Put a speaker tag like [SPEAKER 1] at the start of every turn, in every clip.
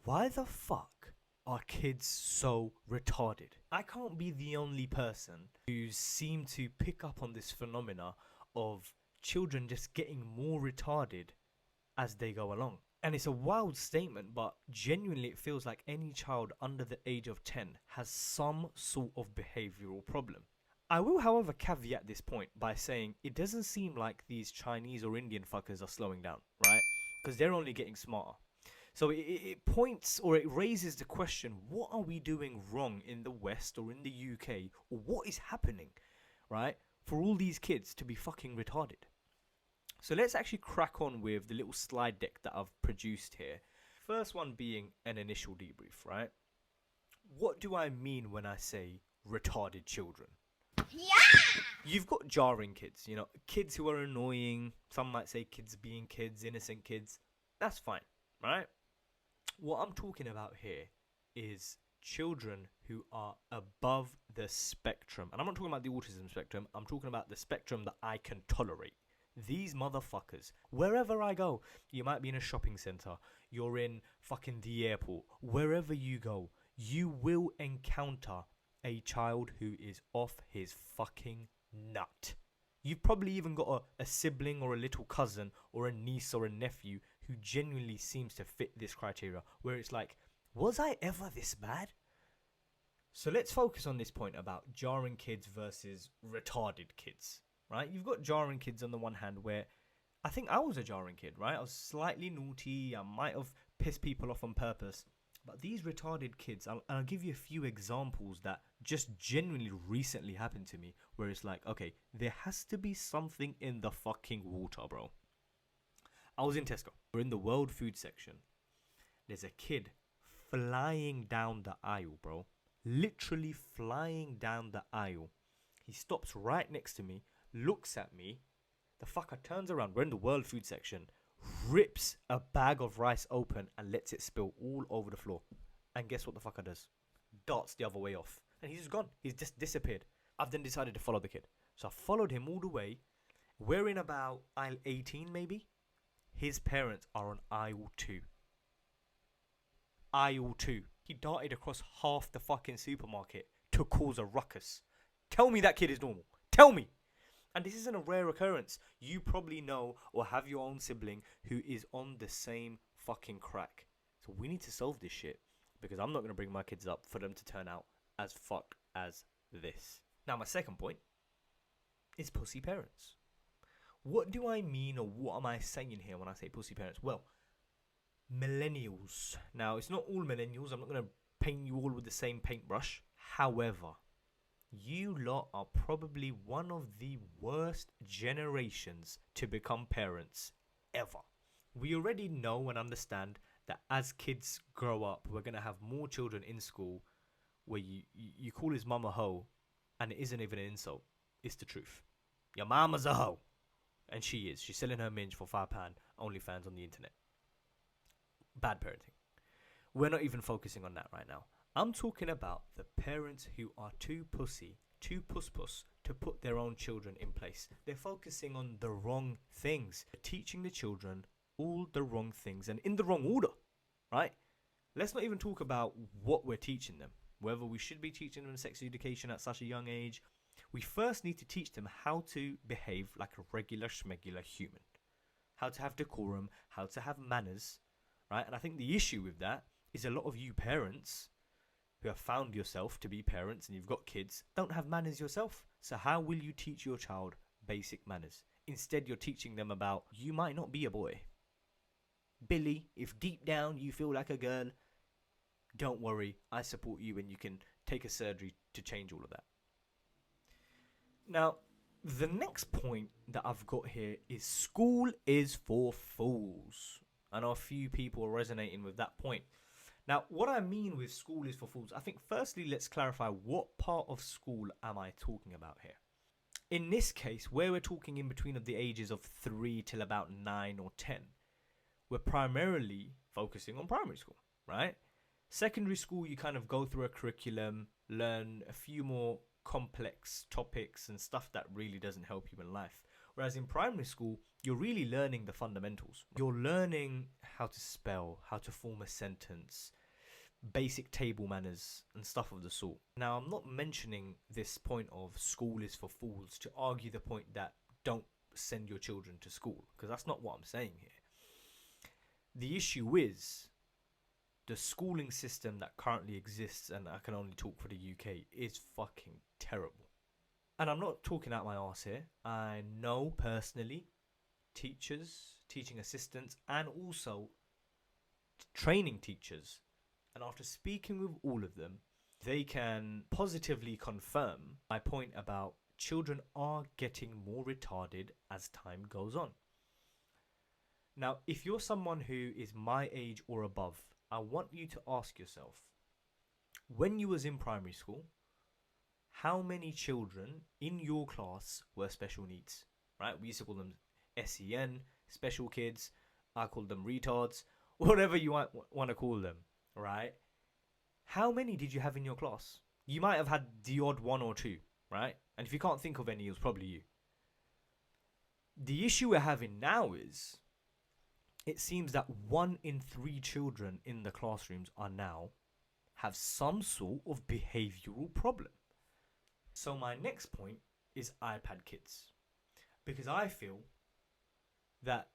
[SPEAKER 1] Why the fuck are kids so retarded? I can't be the only person who seem to pick up on this phenomena of children just getting more retarded as they go along. And it's a wild statement, but genuinely it feels like any child under the age of 10 has some sort of behavioural problem. I will, however, caveat this point by saying it doesn't seem like these Chinese or Indian fuckers are slowing down, right? Because they're only getting smarter. So it points, or it raises the question, what are we doing wrong in the West or in the UK? Or what is happening, right, for all these kids to be fucking retarded? So let's actually crack on with the little slide deck that I've produced here. First one being an initial debrief, right? What do I mean when I say retarded children? Yeah! You've got jarring kids, you know, kids who are annoying. Some might say kids being kids, innocent kids. That's fine, right? What I'm talking about here is children who are above the spectrum. And I'm not talking about the autism spectrum. I'm talking about the spectrum that I can tolerate. These motherfuckers, wherever I go, you might be in a shopping centre, you're in fucking the airport, wherever you go, you will encounter a child who is off his fucking nut. You've probably even got a sibling or a little cousin or a niece or a nephew who genuinely seems to fit this criteria, where it's like, was I ever this bad? So let's focus on this point about jarring kids versus retarded kids, right? You've got jarring kids on the one hand, where I think I was a jarring kid, right? I was slightly naughty, I might have pissed people off on purpose. But these retarded kids, I'll give you a few examples that just genuinely recently happened to me, where it's like, okay, there has to be something in the fucking water, bro. I was in Tesco. We're in the world food section. There's a kid flying down the aisle, bro. Literally flying down the aisle. He stops right next to me, looks at me. The fucker turns around. We're in the world food section. Rips a bag of rice open and lets it spill all over the floor. And guess what the fucker does? Darts the other way off. And he's just gone. He's just disappeared. I've then decided to follow the kid. So I followed him all the way. We're in about aisle 18 maybe. His parents are on aisle 2. Aisle 2. He darted across half the fucking supermarket to cause a ruckus. Tell me that kid is normal. Tell me. And this isn't a rare occurrence. You probably know or have your own sibling who is on the same fucking crack. So we need to solve this shit, because I'm not going to bring my kids up for them to turn out as fucked as this. Now, my second point is pussy parents. What do I mean, or what am I saying here when I say pussy parents? Well, millennials. Now, it's not all millennials. I'm not going to paint you all with the same paintbrush. However, you lot are probably one of the worst generations to become parents ever. We already know and understand that as kids grow up, we're going to have more children in school where you call his mum a hoe, and it isn't even an insult. It's the truth. Your mama's a hoe. And she is. She's selling her minge for £5 OnlyFans on the internet. Bad parenting. We're not even focusing on that right now. I'm talking about the parents who are too pussy, too puss to put their own children in place. They're focusing on the wrong things. They're teaching the children all the wrong things and in the wrong order, right? Let's not even talk about what we're teaching them. Whether we should be teaching them sex education at such a young age. We first need to teach them how to behave like a regular schmegular human. How to have decorum, how to have manners, right? And I think the issue with that is a lot of you parents who have found yourself to be parents and you've got kids don't have manners yourself. So how will you teach your child basic manners? Instead, you're teaching them about, you might not be a boy. Billy, if deep down you feel like a girl, don't worry, I support you and you can take a surgery to change all of that. Now, the next point that I've got here is school is for fools. I know a few people are resonating with that point. Now, what I mean with school is for fools, I think firstly, let's clarify what part of school am I talking about here. In this case, where we're talking in between of the ages of 3 till about 9 or 10, we're primarily focusing on primary school, right? Secondary school, you kind of go through a curriculum, learn a few more complex topics and stuff that really doesn't help you in life. Whereas in primary school, you're really learning the fundamentals. You're learning how to spell, how to form a sentence, basic table manners, and stuff of the sort. Now, I'm not mentioning this point of school is for fools to argue the point that don't send your children to school, because that's not what I'm saying here. The issue is the schooling system that currently exists, and I can only talk for the UK, is fucking terrible. And I'm not talking out my arse here. I know personally teachers, teaching assistants, and also training teachers. And after speaking with all of them, they can positively confirm my point about children are getting more retarded as time goes on. Now, if you're someone who is my age or above, I want you to ask yourself, when you was in primary school, how many children in your class were special needs? Right? We used to call them SEN, special kids. I called them retards, whatever you want to call them, right? How many did you have in your class? You might have had the odd one or two, right? And if you can't think of any, it was probably you. The issue we're having now is it seems that 1 in 3 children in the classrooms are now have some sort of behavioural problem. So my next point is iPad kids. Because I feel that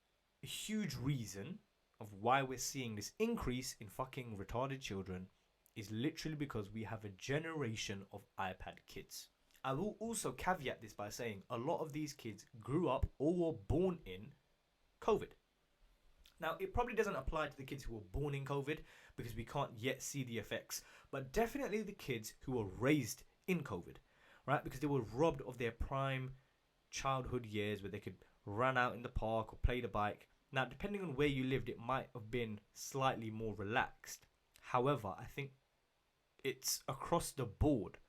[SPEAKER 1] a huge reason of why we're seeing this increase in fucking retarded children is literally because we have a generation of iPad kids. I will also caveat this by saying a lot of these kids grew up or were born in COVID. Now, it probably doesn't apply to the kids who were born in COVID because we can't yet see the effects, but definitely the kids who were raised in COVID, right? Because they were robbed of their prime childhood years where they could run out in the park or play the bike. Now, depending on where you lived, it might have been slightly more relaxed. However, I think it's across the board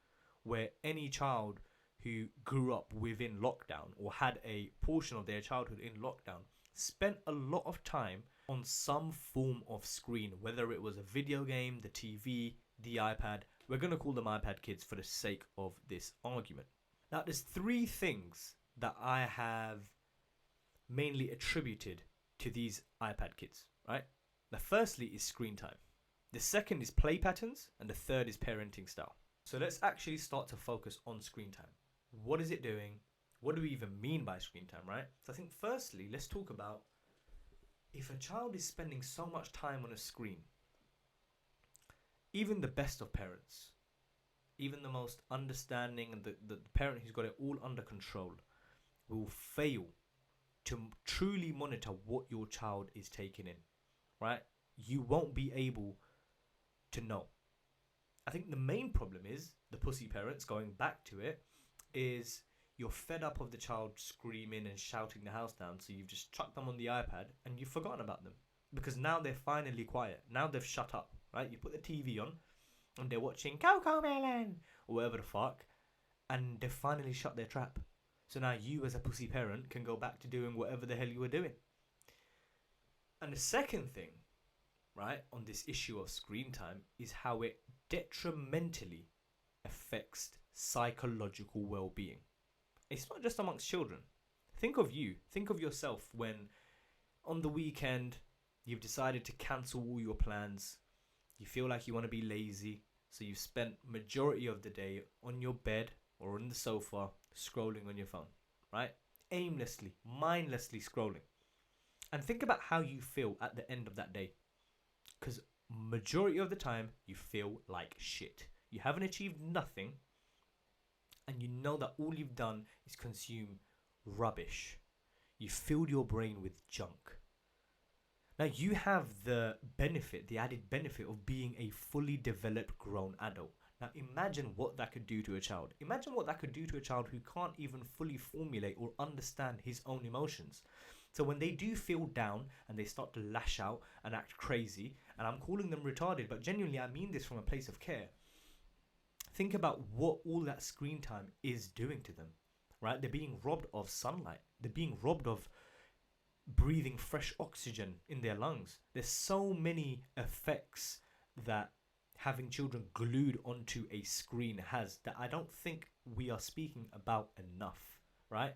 [SPEAKER 1] where any child who grew up within lockdown or had a portion of their childhood in lockdown spent a lot of time on some form of screen, whether it was a video game, the TV, the iPad. We're going to call them iPad kids for the sake of this argument. Now, there's 3 things that I have mainly attributed to these iPad kids, right? The firstly is screen time. The second is play patterns, and the third is parenting style. So let's actually start to focus on screen time. What is it doing? What do we even mean by screen time, right? So I think firstly, let's talk about if a child is spending so much time on a screen, even the best of parents, even the most understanding and the parent who's got it all under control will fail to truly monitor what your child is taking in, right? You won't be able to know. I think the main problem is the pussy parents, going back to it, is you're fed up of the child screaming and shouting the house down, so you've just chucked them on the iPad and you've forgotten about them. Because now they're finally quiet. Now they've shut up, right? You put the TV on and they're watching Coco Melon or whatever the fuck, and they've finally shut their trap. So now you as a pussy parent can go back to doing whatever the hell you were doing. And the second thing, right, on this issue of screen time is how it detrimentally affects psychological well-being. It's not just amongst children. Think of you. Think of yourself when on the weekend you've decided to cancel all your plans. You feel like you want to be lazy, so you've spent majority of the day on your bed or on the sofa scrolling on your phone, right? Aimlessly, mindlessly scrolling. And think about how you feel at the end of that day. Because majority of the time you feel like shit. You haven't achieved nothing, and you know that all you've done is consume rubbish. You filled your brain with junk. Now you have the benefit, the added benefit of being a fully developed grown adult. Now imagine what that could do to a child. Imagine what that could do to a child who can't even fully formulate or understand his own emotions. So when they do feel down and they start to lash out and act crazy, and I'm calling them retarded, but genuinely I mean this from a place of care. Think about what all that screen time is doing to them, right? They're being robbed of sunlight. They're being robbed of breathing fresh oxygen in their lungs. There's so many effects that having children glued onto a screen has that I don't think we are speaking about enough, right?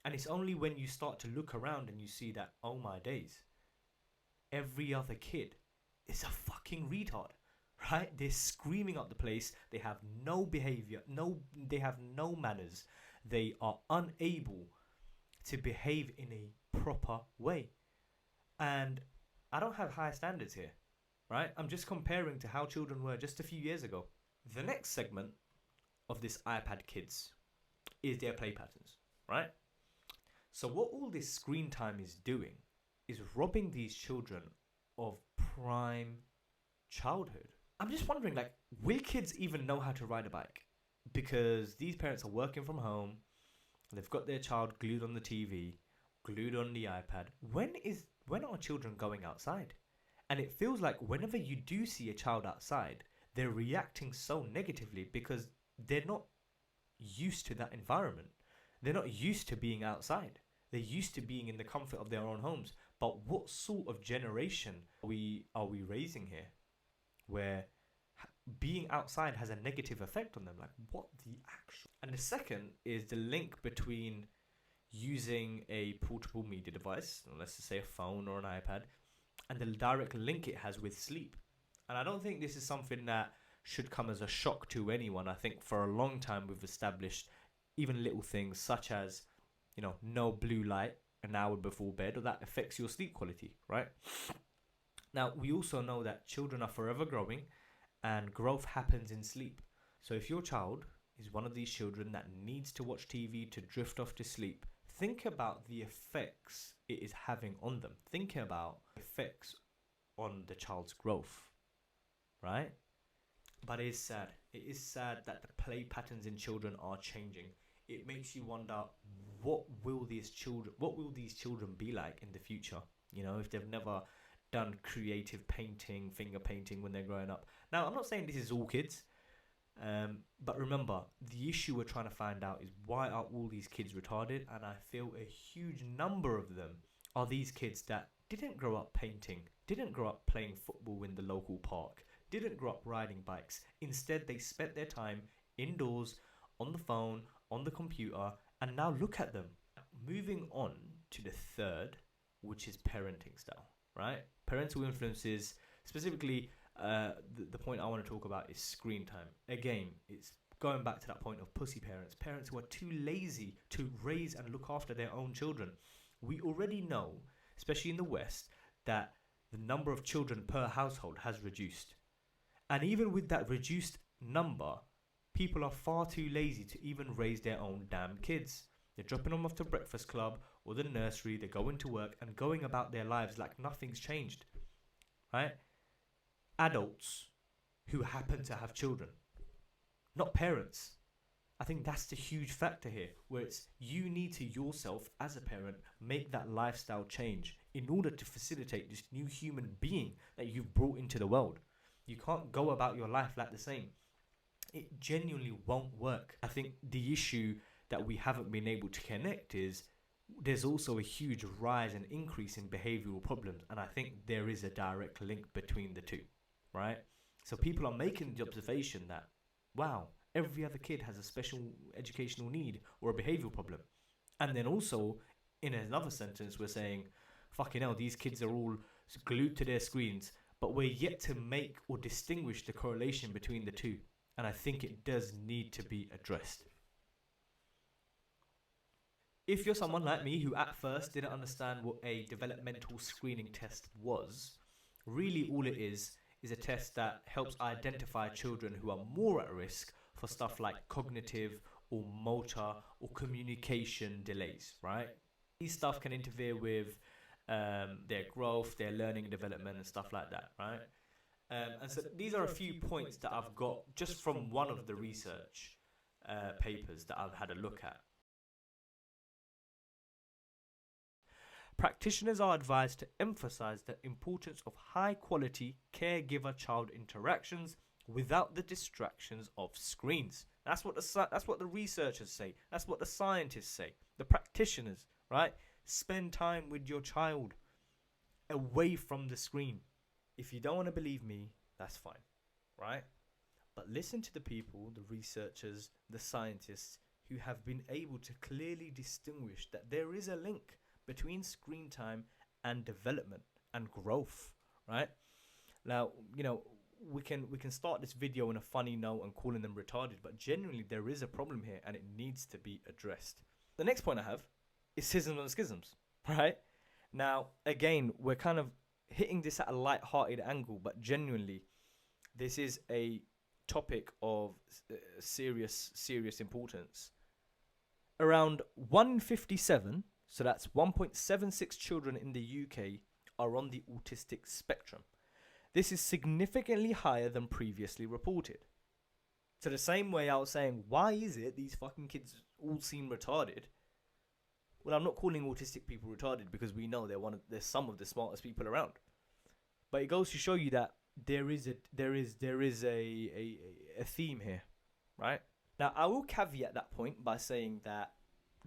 [SPEAKER 1] And it's only when you start to look around and you see that, oh my days, every other kid is a fucking retard, right? They're screaming up the place. They have no behavior, they have no manners. They are unable to behave in a proper way. And I don't have high standards here, right? I'm just comparing to how children were just a few years ago. The next segment of this iPad Kids is their play patterns, right? So what all this screen time is doing is robbing these children of prime childhood. I'm just wondering, like, will kids even know how to ride a bike? Because these parents are working from home, they've got their child glued on the TV, glued on the iPad. When are children going outside? And it feels like whenever you do see a child outside, they're reacting so negatively because they're not used to that environment. They're not used to being outside. They're used to being in the comfort of their own homes. But what sort of generation are we raising here, where being outside has a negative effect on them? Like, what the actual? And the second is the link between using a portable media device, let's just say a phone or an iPad, and the direct link it has with sleep. And I don't think this is something that should come as a shock to anyone. I think for a long time we've established even little things such as, no blue light an hour before bed, or that affects your sleep quality, right? Now, we also know that children are forever growing and growth happens in sleep. So if your child is one of these children that needs to watch TV to drift off to sleep, think about the effects it is having on them. Think about effects on the child's growth, right? But it is sad. It is sad that the play patterns in children are changing. It makes you wonder, what will these children be like in the future? If they've never done creative painting, finger painting when they're growing up. Now, I'm not saying this is all kids, but remember, the issue we're trying to find out is, why are all these kids retarded? And I feel a huge number of them are these kids that didn't grow up painting, didn't grow up playing football in the local park, didn't grow up riding bikes. Instead, they spent their time indoors, on the phone, on the computer, and now look at them. Moving on to the third, which is parenting style, right? Parental influences, specifically, the point I want to talk about is screen time. Again, it's going back to that point of pussy parents who are too lazy to raise and look after their own children. We already know, especially in the West, that the number of children per household has reduced. And even with that reduced number, people are far too lazy to even raise their own damn kids. They're dropping them off to breakfast club or the nursery, they're going to work and going about their lives like nothing's changed, right? Adults who happen to have children, not parents. I think that's the huge factor here, where it's, you need to yourself as a parent make that lifestyle change in order to facilitate this new human being that you've brought into the world. You can't go about your life like the same. It genuinely won't work. I think the issue that we haven't been able to connect is, there's also a huge rise and increase in behavioural problems, and I think there is a direct link between the two, right? So people are making the observation that, wow, every other kid has a special educational need or a behavioural problem. And then also, in another sentence, we're saying, fucking hell, these kids are all glued to their screens, but we're yet to make or distinguish the correlation between the two. And I think it does need to be addressed. If you're someone like me who at first didn't understand what a developmental screening test was, really all it is a test that helps identify children who are more at risk for stuff like cognitive or motor or communication delays, right? These stuff can interfere with their growth, their learning and development and stuff like that, right? And so these are a few points that I've got just from one of the research papers that I've had a look at. Practitioners are advised to emphasize the importance of high-quality caregiver-child interactions without the distractions of screens. That's what the researchers say. That's what the scientists say. The practitioners, right? Spend time with your child away from the screen. If you don't want to believe me, that's fine, right? But listen to the people, the researchers, the scientists who have been able to clearly distinguish that there is a link between screen time and development and growth, right? Now, we can start this video on a funny note and calling them retarded, but genuinely there is a problem here and it needs to be addressed. The next point I have is schisms and schisms, right? Now, again, we're kind of hitting this at a light-hearted angle, but genuinely, this is a topic of serious importance. Around 157, so that's 1.76 children in the UK are on the autistic spectrum. This is significantly higher than previously reported. So the same way I was saying, why is it these fucking kids all seem retarded? Well, I'm not calling autistic people retarded because we know they're some of the smartest people around. But it goes to show you that there is a theme here, right? Now, I will caveat that point by saying that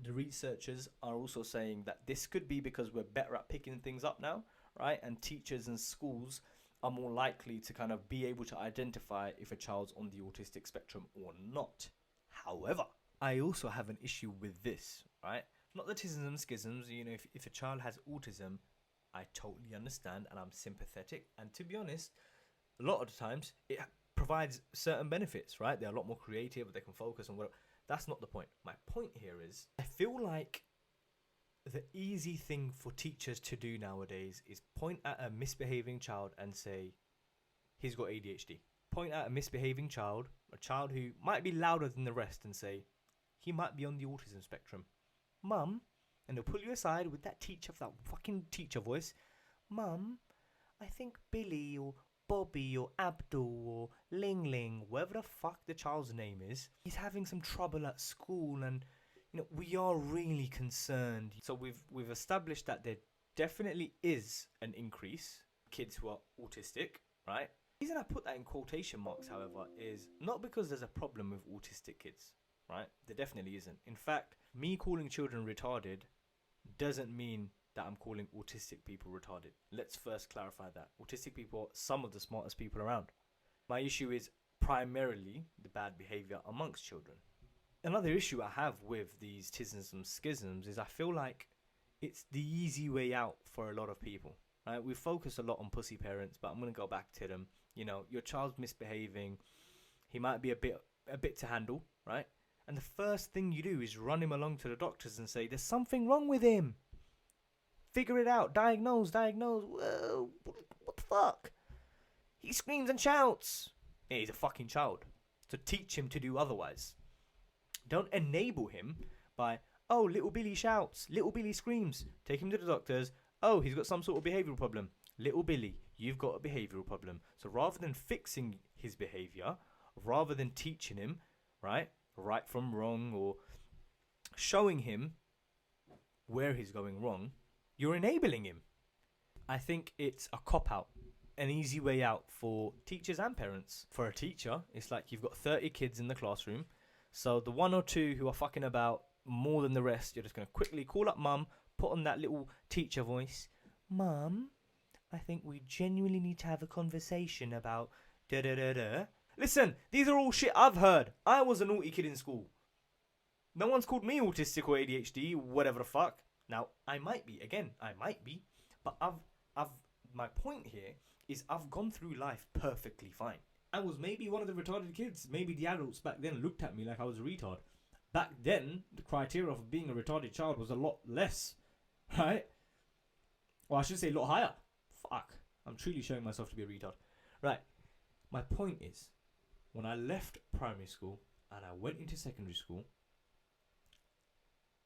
[SPEAKER 1] the researchers are also saying that this could be because we're better at picking things up now, right? And teachers and schools are more likely to kind of be able to identify if a child's on the autistic spectrum or not. However, I also have an issue with this, right? Not the schisms and schisms, if a child has autism, I totally understand and I'm sympathetic. And to be honest, a lot of the times it provides certain benefits, right? They're a lot more creative, they can focus on whatever. That's not the point. My point here is, I feel like the easy thing for teachers to do nowadays is point at a misbehaving child and say, he's got ADHD. Point at a misbehaving child, a child who might be louder than the rest, and say, he might be on the autism spectrum. Mum, and they'll pull you aside with that fucking teacher voice. Mum, I think Billy or Bobby or Abdul or Ling Ling, whatever the fuck the child's name is, he's having some trouble at school and we are really concerned. So we've established that there definitely is an increase in kids who are autistic, right? The reason I put that in quotation marks, however, is not because there's a problem with autistic kids, right? There definitely isn't. In fact, me calling children retarded doesn't mean that I'm calling autistic people retarded. Let's first clarify that. Autistic people are some of the smartest people around. My issue is primarily the bad behavior amongst children. Another issue I have with these schisms and schisms is I feel like it's the easy way out for a lot of people. Right? We focus a lot on pussy parents, but I'm going to go back to them. Your child's misbehaving. He might be a bit to handle, right? And the first thing you do is run him along to the doctors and say, there's something wrong with him. Figure it out. Diagnose. Whoa, what the fuck? He screams and shouts. Yeah, he's a fucking child. So teach him to do otherwise. Don't enable him by, oh, little Billy shouts, little Billy screams. Take him to the doctors. Oh, he's got some sort of behavioural problem. Little Billy, you've got a behavioural problem. So rather than fixing his behaviour, rather than teaching him, right from wrong, or showing him where he's going wrong, you're enabling him. I think it's a cop-out, an easy way out for teachers and parents. For a teacher, it's like you've got 30 kids in the classroom, so the one or two who are fucking about more than the rest, you're just going to quickly call up mum, put on that little teacher voice. Mum, I think we genuinely need to have a conversation about da-da-da-da. Listen, these are all shit I've heard. I was a naughty kid in school. No one's called me autistic or ADHD, whatever the fuck. Now, I might be, but my point here is I've gone through life perfectly fine. I was maybe one of the retarded kids. Maybe the adults back then looked at me like I was a retard. Back then, the criteria for being a retarded child was a lot less, right? Or I should say a lot higher. Fuck. I'm truly showing myself to be a retard. Right. My point is, when I left primary school and I went into secondary school,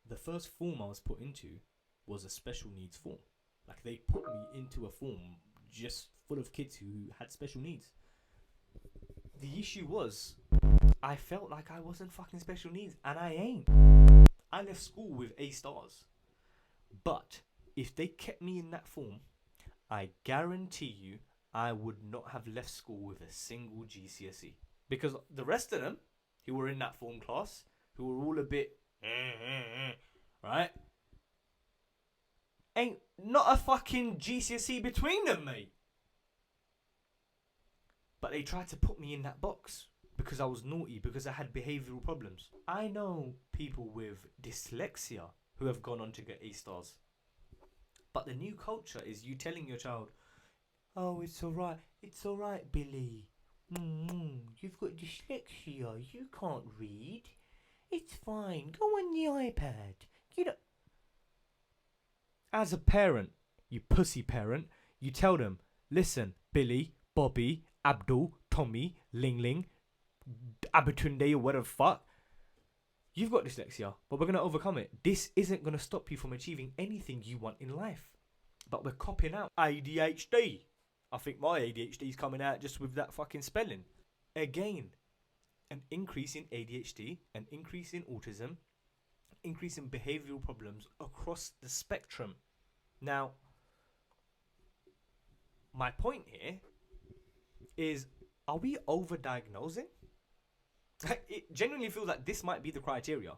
[SPEAKER 1] the first form I was put into was a special needs form. Like, they put me into a form just full of kids who had special needs. The issue was, I felt like I wasn't fucking special needs, and I ain't. I left school with A stars. But if they kept me in that form, I guarantee you I would not have left school with a single GCSE. Because the rest of them who were in that form class, who were all a bit right, ain't not a fucking GCSE between them, mate. But they tried to put me in that box because I was naughty, because I had behavioural problems. I know people with dyslexia who have gone on to get A stars. But the new culture is you telling your child, oh, it's alright, Billy. You've got dyslexia, you can't read. It's fine, go on the iPad. You know. As a parent, you pussy parent, you tell them, listen, Billy, Bobby, Abdul, Tommy, Ling Ling, Abatunde, or whatever fuck. You've got dyslexia, but we're going to overcome it. This isn't going to stop you from achieving anything you want in life. But we're copping out ADHD. I think my ADHD is coming out just with that fucking spelling. Again, an increase in ADHD, an increase in autism, increase in behavioural problems across the spectrum. Now, my point here is, are we overdiagnosing? It genuinely feels like this might be the criteria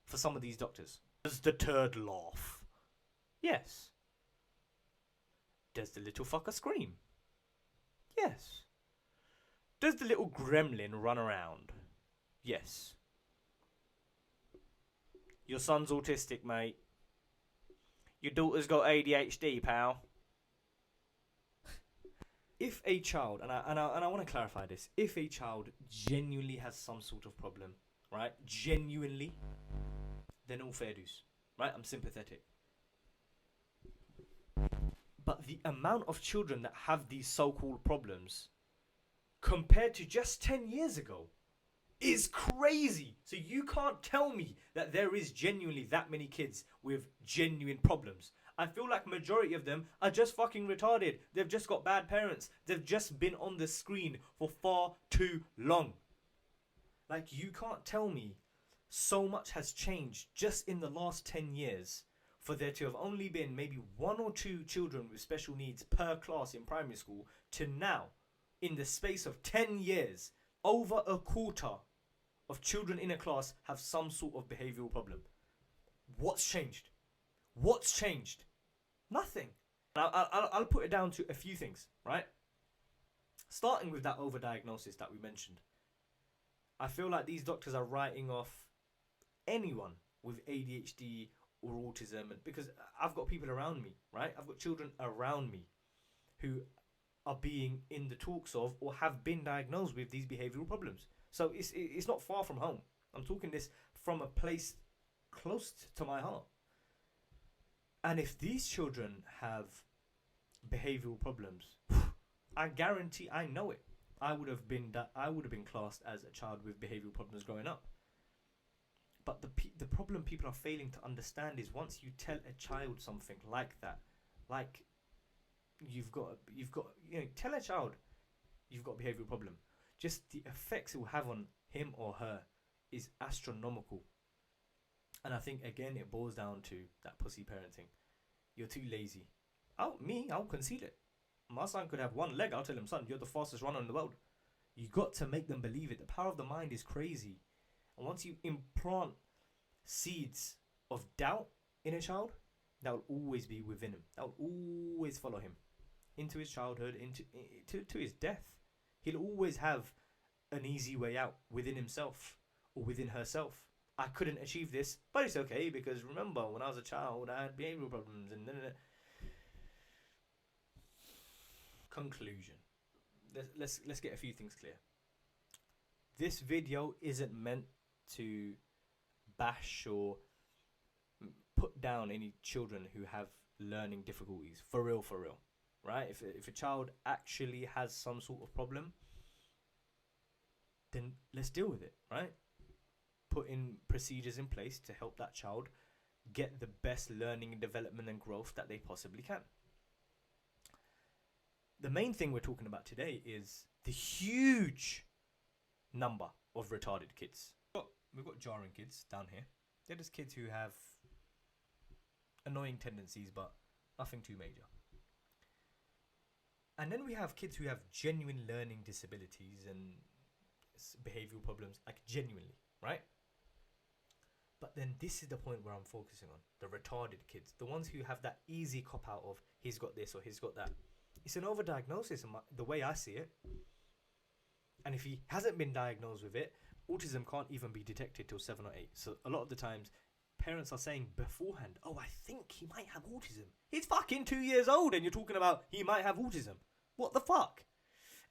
[SPEAKER 1] for some of these doctors. Does the turd laugh? Yes. Does the little fucker scream? Yes. Does the little gremlin run around? Yes. Your son's autistic, mate. Your daughter's got ADHD, pal. If a child, and I want to clarify this, if a child genuinely has some sort of problem, right? Genuinely, then all fair dues, right? I'm sympathetic. But the amount of children that have these so-called problems compared to just 10 years ago is crazy. So you can't tell me that there is genuinely that many kids with genuine problems. I feel like majority of them are just fucking retarded. They've just got bad parents. They've just been on the screen for far too long. Like, you can't tell me so much has changed just in the last 10 years for there to have only been maybe 1 or 2 children with special needs per class in primary school to now, in the space of 10 years, over a quarter of children in a class have some sort of behavioural problem. What's changed? What's changed? Nothing. I'll put it down to a few things, right? Starting with that overdiagnosis that we mentioned. I feel like these doctors are writing off anyone with ADHD or autism, because I've got people around me, right? I've got children around me who are being in the talks of or have been diagnosed with these behavioural problems. So it's not far from home. I'm talking this from a place close to my heart. And if these children have behavioural problems, I guarantee, I know it. I would have been classed as a child with behavioural problems growing up. But the problem people are failing to understand is, once you tell a child something like that, like you've got tell a child you've got a behavioural problem, just the effects it will have on him or her is astronomical. And I think, again, it boils down to that pussy parenting. You're too lazy. I'll concede it. My son could have one leg. I'll tell him, son, you're the fastest runner in the world. You got to make them believe it. The power of the mind is crazy. And once you implant seeds of doubt in a child, that will always be within him. That will always follow him into his childhood, to his death. He'll always have an easy way out within himself or within herself. I couldn't achieve this, but it's okay, because remember, when I was a child, I had behavioural problems and Conclusion. Let's get a few things clear. This video isn't meant to bash or put down any children who have learning difficulties. For real, right? If a child actually has some sort of problem, then let's deal with it, right? Put in procedures in place to help that child get the best learning and development and growth that they possibly can. The main thing we're talking about today is the huge number of retarded kids. We've got jarring kids down here. They're just kids who have annoying tendencies, but nothing too major. And then we have kids who have genuine learning disabilities and behavioural problems, like genuinely, right? But then this is the point where I'm focusing on the retarded kids, the ones who have that easy cop out of he's got this or he's got that. It's an overdiagnosis, the way I see it. And if he hasn't been diagnosed with it, autism can't even be detected till 7 or 8. So a lot of the times, parents are saying beforehand, "Oh, I think he might have autism." He's fucking 2 years old, and you're talking about he might have autism. What the fuck?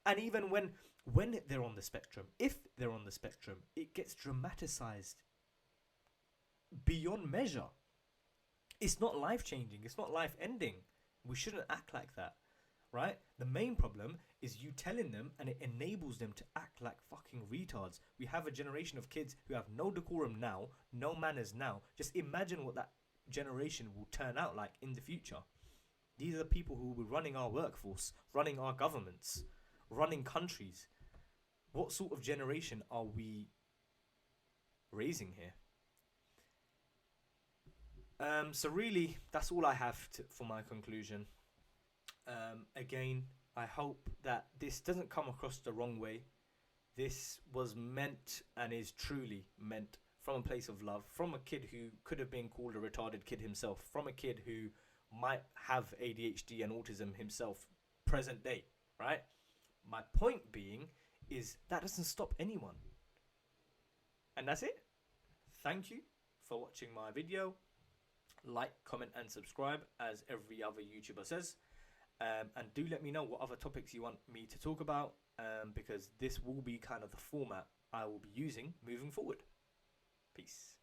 [SPEAKER 1] And even when they're on the spectrum, if they're on the spectrum, it gets dramatized beyond measure. It's not life changing. It's not life ending. We shouldn't act like that, right? The main problem is you telling them, and it enables them to act like fucking retards. We have a generation of kids who have no decorum now, no manners now. Just imagine what that generation will turn out like in the future. These are the people who will be running our workforce, running our governments, running countries. What sort of generation are we raising here? So really, that's all I have for my conclusion. Again, I hope that this doesn't come across the wrong way. This was meant and is truly meant from a place of love, from a kid who could have been called a retarded kid himself, from a kid who might have ADHD and autism himself, present day, right? My point being is that doesn't stop anyone. And that's it. Thank you for watching my video. Like, comment, and subscribe, as every other YouTuber says. And do let me know what other topics you want me to talk about, because this will be kind of the format I will be using moving forward. Peace.